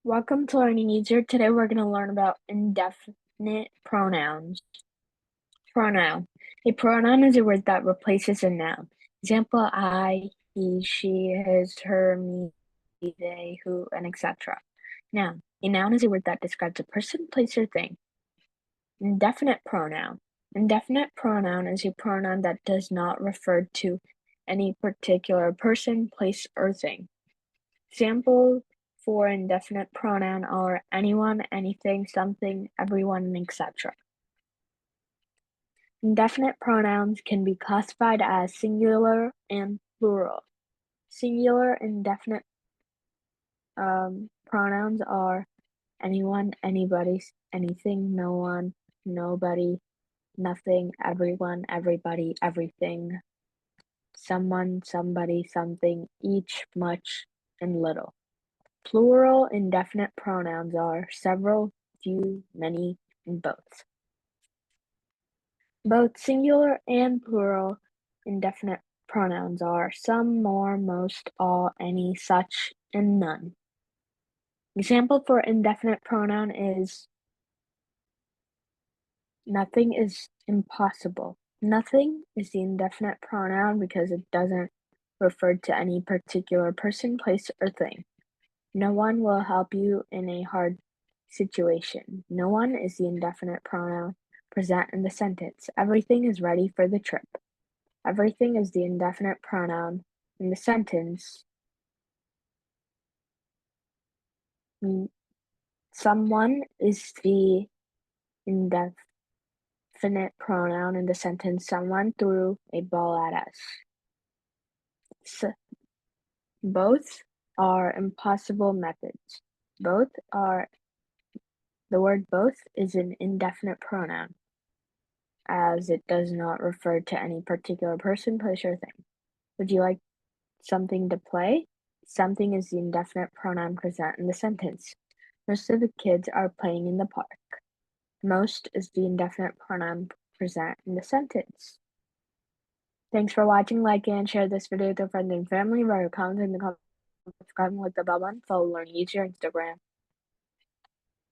Welcome to Learning Easier. Today we're going to learn about indefinite pronouns. Pronoun. A pronoun is a word that replaces a noun. Example, I, he, she, his, her, me, they, who, and etc. Noun. A noun is a word that describes a person, place, or thing. Indefinite pronoun. Indefinite pronoun is a pronoun that does not refer to any particular person, place, or thing. Examples for indefinite pronoun are anyone, anything, something, everyone, etc. Indefinite pronouns can be classified as singular and plural. Singular indefinite pronouns are anyone, anybody, anything, no one, nobody, nothing, everyone, everybody, everything, someone, somebody, something, each, much, and little. Plural indefinite pronouns are several, few, many, and both. Both singular and plural indefinite pronouns are some, more, most, all, any, such, and none. Example for indefinite pronoun is nothing is impossible. Nothing is the indefinite pronoun because it doesn't refer to any particular person, place, or thing. No one will help you in a hard situation. No one is the indefinite pronoun present in the sentence. Everything is ready for the trip. Everything is the indefinite pronoun in the sentence. Someone is the indefinite pronoun in the sentence. Someone threw a ball at us. Both are impossible methods. The word both is an indefinite pronoun, as it does not refer to any particular person, place, or thing. Would you like something to play? Something is the indefinite pronoun present in the sentence. Most of the kids are playing in the park. Most is the indefinite pronoun present in the sentence. Thanks for watching. Like and share this video with your friends and family. Write your comments in the comments, subscribe with the bell button. Follow Learn Easier Instagram.